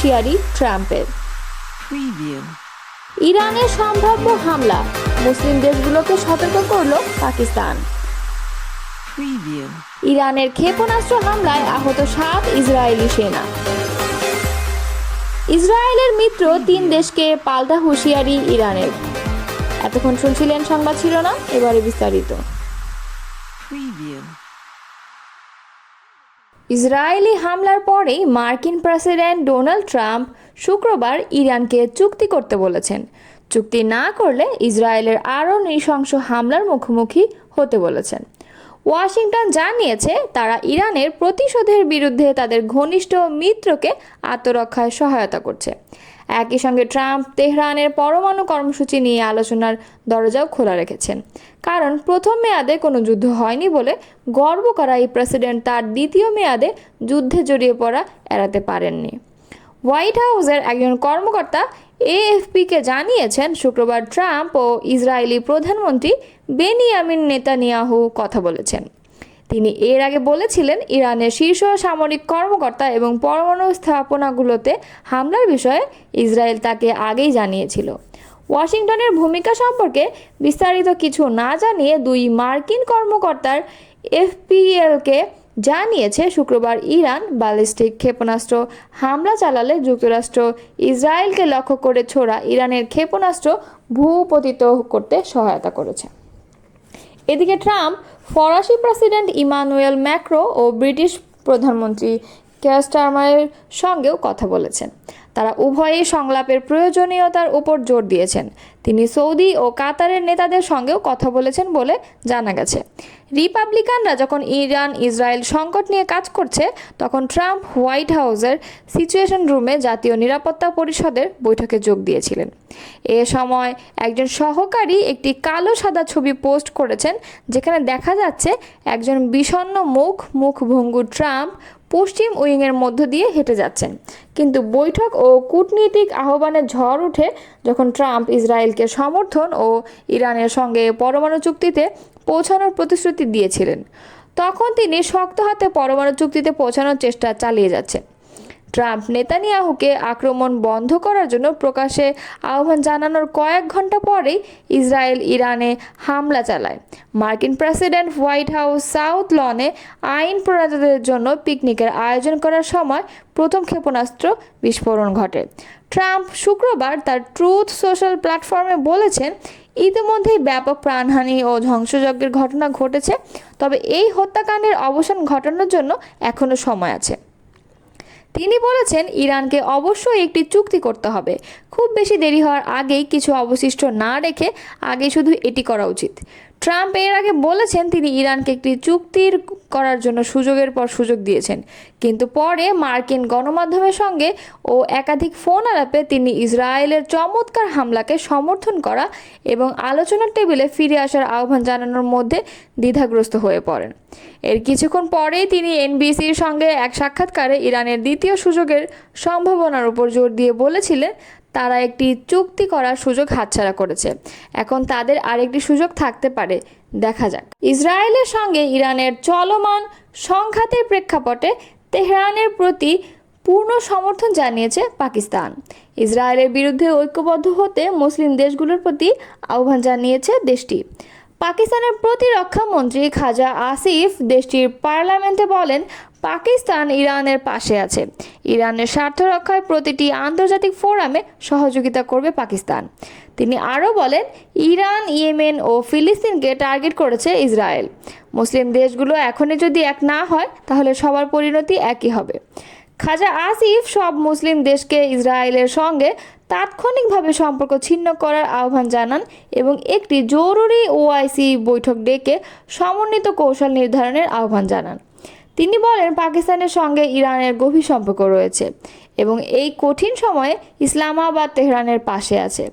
হুঁশিয়ারি ট্রাম্পের। ইরানের সম্ভাব্য হামলা, মুসলিম দেশগুলোকে সতর্ক করল পাকিস্তান। ইরানের ক্ষেপণাস্ত্র হামলায় আহত 7 ইসরায়েলি সেনা। ইসরায়েলের মিত্র 3 দেশকে পাল্টা হুঁশিয়ারি ইরানের। এতক্ষণ শুনছিলেন সংবাদ শিরোনাম, এবারে বিস্তারিত। ইসরায়েলি হামলার পরেই মার্কিন প্রেসিডেন্ট ডোনাল্ড ট্রাম্প শুক্রবার ইরানকে চুক্তি করতে বলেছেন। চুক্তি না করলে ইসরায়েলের আরও নৃশংস হামলার মুখোমুখি হতে বলেছেন। ওয়াশিংটন জানিয়েছে তারা ইরানের প্রতিশোধের বিরুদ্ধে তাদের ঘনিষ্ঠ মিত্রকে আত্মরক্ষায় সহায়তা করছে। একই সঙ্গে ট্রাম্প তেহরানের পরমাণু কর্মসূচি নিয়ে আলোচনার দরজাও খোলা রেখেছেন, কারণ প্রথম মেয়াদে কোনো যুদ্ধ হয়নি বলে গর্ব করা এই প্রেসিডেন্ট তার দ্বিতীয় মেয়াদে যুদ্ধে জড়িয়ে পড়া এড়াতে পারেননি। হোয়াইট হাউসের একজন কর্মকর্তা এএফপিকে জানিয়েছেন শুক্রবার ট্রাম্প ও ইসরায়েলি প্রধানমন্ত্রী বেনিয়ামিন নেতানিয়াহু কথা বলেছেন। তিনি এর আগে বলেছিলেন ইরানের শীর্ষ সামরিক কর্মকর্তা এবং পরমাণু স্থাপনাগুলোতে হামলার বিষয়ে ইসরায়েল তাকে আগেই জানিয়েছিল। ওয়াশিংটনের ভূমিকা সম্পর্কে বিস্তারিত কিছু না জানিয়ে 2 মার্কিন কর্মকর্তার এফপিএলকে জানিয়েছে শুক্রবার ইরান ব্যালিস্টিক ক্ষেপণাস্ত্র হামলা চালালে যুক্তরাষ্ট্র ইসরায়েলকে লক্ষ্য করে ছোড়া ইরানের ক্ষেপণাস্ত্র ভূপতিত করতে সহায়তা করেছে। এদিকে ট্রাম্প ফরাসি প্রেসিডেন্ট ইমানুয়েল ম্যাক্রো ও ব্রিটিশ প্রধানমন্ত্রী কেয়ার স্টারমারের সঙ্গেও কথা বলেছেন। তারা উভয়ই সংলাপের প্রয়োজনীয়তার উপর জোর দিয়েছেন। তিনি সৌদি ও কাতারের নেতাদের সঙ্গেও কথা বলেছেন বলে জানা গেছে। রিপাবলিকানরা যখন ইরান ইসরায়েল সংকট নিয়ে কাজ করছে, তখন ট্রাম্প হোয়াইট হাউসের সিচুয়েশন রুমে জাতীয় নিরাপত্তা পরিষদের বৈঠকে যোগ দিয়েছিলেন। এ সময় একজন সহকারী একটি কালো সাদা ছবি পোস্ট করেছেন, যেখানে দেখা যাচ্ছে একজন বিষণ্ণ মুখভঙ্গু ট্রাম্প পশ্চিম উইংয়ের মধ্য দিয়ে হেঁটে যাচ্ছেন। কিন্তু বৈঠক ও কূটনীতিক আহ্বানের ঝড় ওঠে যখন ট্রাম্প ইসরায়েলকে সমর্থন ও ইরানের সঙ্গে পরমাণু চুক্তিতে পৌঁছানোর প্রতিশ্রুতি দিয়েছিলেন। তখন তিনি শক্ত হাতে পরমাণু চুক্তিতে পৌঁছানোর চেষ্টা চালিয়ে যাচ্ছেন। ট্রাম্প নেতানিয়াহুকে আক্রমণ বন্ধ করার জন্য প্রকাশ্যে আহ্বান জানানোর কয়েক ঘন্টা পরেই ইসরায়েল ইরানে হামলা চালায়। মার্কিন প্রেসিডেন্ট হোয়াইট হাউস সাউথ লনে আইন প্রণেতাদের জন্য পিকনিকের আয়োজন করার সময় প্রথম ক্ষেপণাস্ত্র বিস্ফোরণ ঘটে। ট্রাম্প শুক্রবার তার ট্রুথ সোশ্যাল প্ল্যাটফর্মে বলেছেন, ইতিমধ্যেই ব্যাপক প্রাণহানি ও ধ্বংসযজ্ঞের ঘটনা ঘটেছে, তবে এই হত্যাকাণ্ডের অবসান ঘটানোর জন্য এখনও সময় আছে। তিনি বলেছেন, ইরানকে অবশ্যই একটি চুক্তি করতে হবে। খুব বেশি দেরি হওয়ার আগেই কিছু অবশিষ্ট না রেখে আগে শুধু এটি করা উচিত। ট্রাম্প এর আগে বলেছেন তিনি ইরানকে একটি চুক্তির করার জন্য সুযোগের পর সুযোগ দিয়েছেন, কিন্তু পরে মার্কিন গণমাধ্যমের সঙ্গে ও একাধিক ফোন আলাপে তিনি ইসরায়েলের চমৎকার হামলাকে সমর্থন করা এবং আলোচনার টেবিলে ফিরে আসার আহ্বান জানানোর মধ্যে দ্বিধাগ্রস্ত হয়ে পড়েন। এর কিছুক্ষণ পরেই তিনি এনবিসির সঙ্গে এক সাক্ষাৎকারে ইরানের দ্বিতীয় সুযোগের সম্ভাবনার উপর জোর দিয়ে বলেছিলেন তারা একটি চুক্তি করার সুযোগ হাতছাড়া করেছে। এখন তাদের আরেকটি সুযোগ থাকতে পারে, দেখা যাক। ইসরায়েলের সঙ্গে ইরানের চলমান সংঘাতের প্রেক্ষাপটে তেহরানের প্রতি পূর্ণ সমর্থন জানিয়েছে পাকিস্তান। ইসরায়েলের বিরুদ্ধে ঐক্যবদ্ধ হতে মুসলিম দেশগুলোর প্রতি আহ্বান জানিয়েছে দেশটি। পাকিস্তানের প্রতিরক্ষা মন্ত্রী খাজা আসিফ দেশটির পার্লামেন্টে বলেন, পাকিস্তান ইরানের পাশে আছে। ইরানের স্বার্থ রক্ষায় প্রতিটি আন্তর্জাতিক ফোরামে সহযোগিতা করবে পাকিস্তান। তিনি আরও বলেন, ইরান, ইয়েমেন ও ফিলিস্তিনকে টার্গেট করেছে ইসরায়েল। মুসলিম দেশগুলো এখনই যদি এক না হয়, তাহলে সবার পরিণতি একই হবে। খাজা আসিফ সব মুসলিম দেশকে ইসরায়েলের সঙ্গে তাৎক্ষণিকভাবে সম্পর্ক ছিন্ন করার আহ্বান জানান এবং একটি জরুরি ওআইসি বৈঠক ডেকে সমন্বিত কৌশল নির্ধারণের আহ্বান জানান। তিনি বলেন, পাকিস্তানের সঙ্গে ইরানের গভীর সম্পর্ক রয়েছে এবং এই কঠিন সময়ে ইসলামাবাদ তেহরানের পাশে আছে।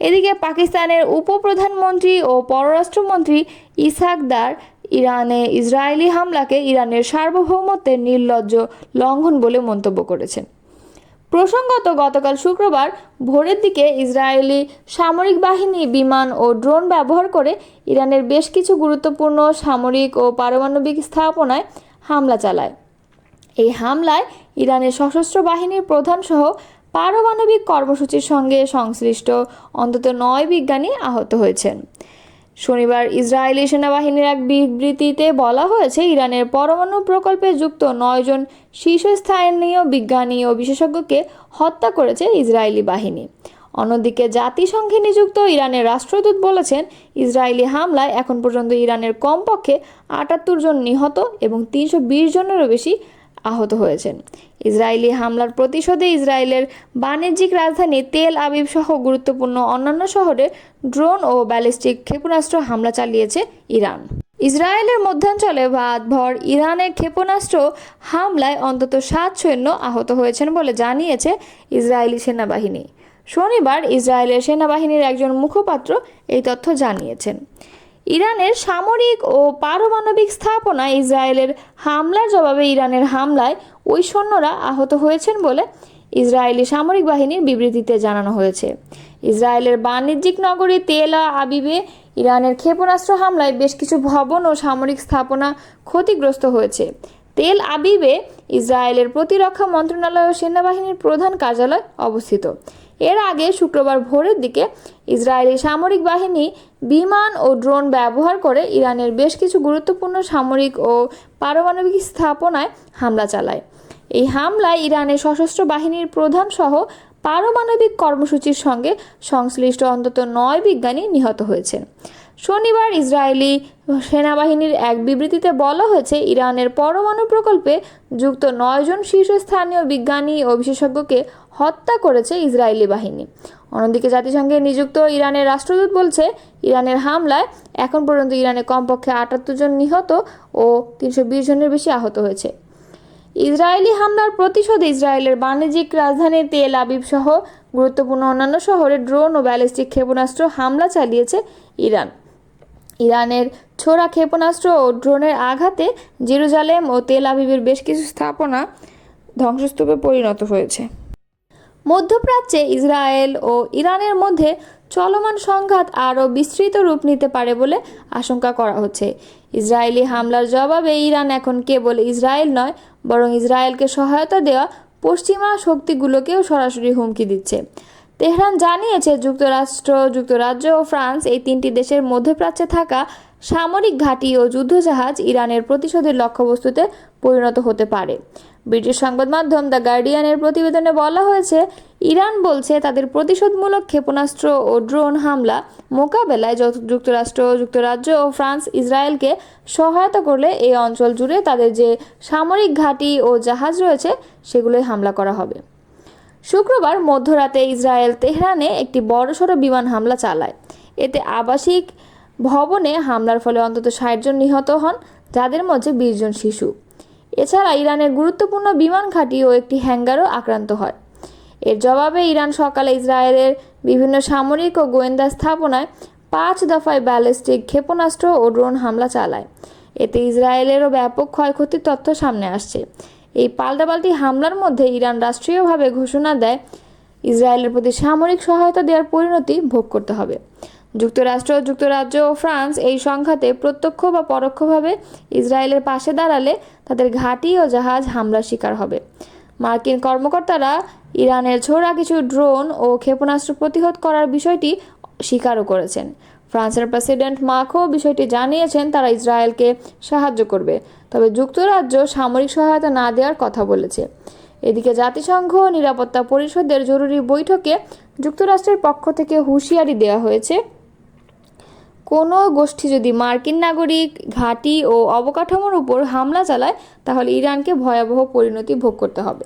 এদিকে পাকিস্তানের উপপ্রধানমন্ত্রী ও পররাষ্ট্রমন্ত্রী ইসহাক দার ইরানে ইসরায়েলি হামলাকে ইরানের সার্বভৌমত্বের নির্লজ্জ লঙ্ঘন বলে মন্তব্য করেছেন। প্রসঙ্গত, গতকাল শুক্রবার ভোরের দিকে ইসরায়েলি সামরিক বাহিনী বিমান ও ড্রোন ব্যবহার করে ইরানের বেশ কিছু গুরুত্বপূর্ণ সামরিক ও পারমাণবিক স্থাপনায় হামলা চালায়। এই হামলায় ইরানের সশস্ত্র বাহিনীর প্রধানসহ পারমাণবিক কর্মসূচির সঙ্গে সংশ্লিষ্ট অন্তত 9 বিজ্ঞানী আহত হয়েছেন। শনিবার ইসরায়েলি সেনাবাহিনীর এক বিবৃতিতে বলা হয়েছে, ইরানের পরমাণু প্রকল্পে যুক্ত 9 জন শীর্ষস্থানীয় বিজ্ঞানী ও বিশেষজ্ঞকে হত্যা করেছে ইসরায়েলি বাহিনী। অন্যদিকে জাতিসংঘে নিযুক্ত ইরানের রাষ্ট্রদূত বলেছেন, ইসরায়েলি হামলায় এখন পর্যন্ত ইরানের কমপক্ষে 78 জন নিহত এবং 320 জনেরও বেশি আহত হয়েছেন। ইসরায়েলি হামলার প্রতিশোধে ইসরায়েলের বাণিজ্যিক রাজধানী তেল আবিব সহ গুরুত্বপূর্ণ অন্যান্য শহরে ড্রোন ও ব্যালিস্টিক ক্ষেপণাস্ত্র হামলা চালিয়েছে ইরান। ইসরায়েলের মধ্যাঞ্চলে রাতভর ইরানের ক্ষেপণাস্ত্র হামলায় অন্তত 7 সৈন্য আহত হয়েছেন বলে জানিয়েছে ইসরায়েলি সেনাবাহিনী। শনিবার ইসরায়েলের সেনাবাহিনীর একজন মুখপাত্র এই তথ্য জানিয়েছেন। ইরানের সামরিক ও পারমাণবিক স্থাপনায় ইসরায়েলের হামলার জবাবে ইরানের হামলায় ওই সৈন্যরা আহত হয়েছেন বলে ইসরায়েলি সামরিক বাহিনীর বিবৃতিতে জানানো হয়েছে। ইসরায়েলের বাণিজ্যিক নগরী তেল আবিবে ইরানের ক্ষেপণাস্ত্র হামলায় বেশ কিছু ভবন ও সামরিক স্থাপনা ক্ষতিগ্রস্ত হয়েছে। তেল আবিবে ইসরায়েলের প্রতিরক্ষা মন্ত্রণালয় ও সেনাবাহিনীর প্রধান কার্যালয় অবস্থিত। এর আগে শুক্রবার ভোরের দিকে ইসরায়েলি সামরিক বাহিনী বিমান ও ড্রোন ব্যবহার করে ইরানের বেশ কিছু গুরুত্বপূর্ণ সামরিক ও পারমাণবিক স্থাপনায় হামলা চালায়। এই হামলায় ইরানের সশস্ত্র বাহিনীর প্রধান সহ পারমাণবিক কর্মসূচির সঙ্গে সংশ্লিষ্ট অন্তত 9 বিজ্ঞানী নিহত হয়েছেন। শনিবার ইসরায়েলি সেনাবাহিনীর এক বিবৃতিতে বলা হয়েছে, ইরানের পরমাণু প্রকল্পে যুক্ত 9 জন শীর্ষস্থানীয় বিজ্ঞানী ও বিশেষজ্ঞকে হত্যা করেছে ইসরায়েলি বাহিনী। অন্যদিকে জাতিসংঘে নিযুক্ত ইরানের রাষ্ট্রদূত বলছে, ইরানের হামলায় এখন পর্যন্ত ইরানে কমপক্ষে 78 জন নিহত ও 320 জনের বেশি আহত হয়েছে। ইসরায়েলি হামলার প্রতিশোধে ইসরায়েলের বাণিজ্যিক রাজধানী তেল আবিব সহ গুরুত্বপূর্ণ অন্যান্য শহরে ড্রোন ও ব্যালিস্টিক ক্ষেপণাস্ত্র হামলা চালিয়েছে ইরান। ইরানের ছোড়া ক্ষেপণাস্ত্র ও ড্রোনের আঘাতে জেরুজালেম ও তেল আবিবের বেশ কিছু স্থাপনা ধ্বংসস্তূপে পরিণত হয়েছে। মধ্যপ্রাচ্যে ইসরায়েল ও ইরানের মধ্যে চলমান সংঘাত আরও বিস্তৃত রূপ নিতে পারে বলে আশঙ্কা করা হচ্ছে। ইসরায়েলি হামলার জবাবে ইরান এখন কেবল ইসরায়েল নয়, বরং ইসরায়েলকে সহায়তা দেওয়া পশ্চিমা শক্তিগুলোকেও সরাসরি হুমকি দিচ্ছে। তেহরান জানিয়েছে, যুক্তরাজ্য ও ফ্রান্স এই 3টি দেশের মধ্যপ্রাচ্যে থাকা সামরিক ঘাঁটি ও যুদ্ধজাহাজ ইরানের প্রতিশোধের লক্ষ্যবস্তুতে পরিণত হতে পারে। ব্রিটিশ সংবাদ মাধ্যম দ্য গার্ডিয়ানের প্রতিবেদনে বলা হয়েছে, ইরান বলছে তাদের প্রতিশোধমূলক ক্ষেপণাস্ত্র ও ড্রোন হামলা মোকাবেলায় যুক্তরাজ্য ও ফ্রান্স ইসরায়েলকে সহায়তা করলে এই অঞ্চল জুড়ে তাদের যে সামরিক ঘাঁটি ও জাহাজ রয়েছে সেগুলোই হামলা করা হবে। শুক্রবার মধ্যরাতে ইসরায়েল তেহরানে একটি বড়সড় বিমান হামলা চালায়। এতে আবাসিক ভবনে হামলার ফলে অন্তত 60 জন নিহত হন, যাদের মধ্যে 20 জন শিশু। এছাড়া ইরানের গুরুত্বপূর্ণ বিমান ঘাঁটি ও একটি হ্যাঙ্গারও আক্রান্ত হয়। এর জবাবে ইরান সকালে ইসরায়েলের বিভিন্ন সামরিক ও গোয়েন্দা স্থাপনায় 5 দফায় ব্যালিস্টিক ক্ষেপণাস্ত্র ও ড্রোন হামলা চালায়। এতে ইসরায়েলেরও ব্যাপক ক্ষয়ক্ষতির তথ্য সামনে আসছে। এই পাল্টাপাল্টি হামলার মধ্যে ইরান রাষ্ট্রীয়ভাবে ঘোষণা দেয়, ইসরায়েলের প্রতি সামরিক সহায়তা দেওয়ার পরিণতি ভোগ করতে হবে। যুক্তরাজ্য ও ফ্রান্স এই সংঘাতে প্রত্যক্ষ বা পরোক্ষভাবে ইসরায়েলের পাশে দাঁড়ালে তাদের ঘাঁটি ও জাহাজ হামলার শিকার হবে। মার্কিন কর্মকর্তারা ইরানের ছোড়া কিছু ড্রোন ও ক্ষেপণাস্ত্র প্রতিহত করার বিষয়টি স্বীকারও করেছেন। ফ্রান্সের প্রেসিডেন্ট মাখো বিষয়টি জানিয়েছেন, তারা ইসরায়েলকে সাহায্য করবে, তবে যুক্তরাজ্য সামরিক সহায়তা না দেওয়ার কথা বলেছে। এদিকে জাতিসংঘ নিরাপত্তা পরিষদের জরুরি বৈঠকে যুক্তরাষ্ট্রের পক্ষ থেকে হুঁশিয়ারি দেওয়া হয়েছে, কোনো গোষ্ঠী যদি মার্কিন নাগরিক ঘাঁটি ও অবকাঠামোর উপর হামলা চালায় তাহলে ইরানকে ভয়াবহ পরিণতি ভোগ করতে হবে।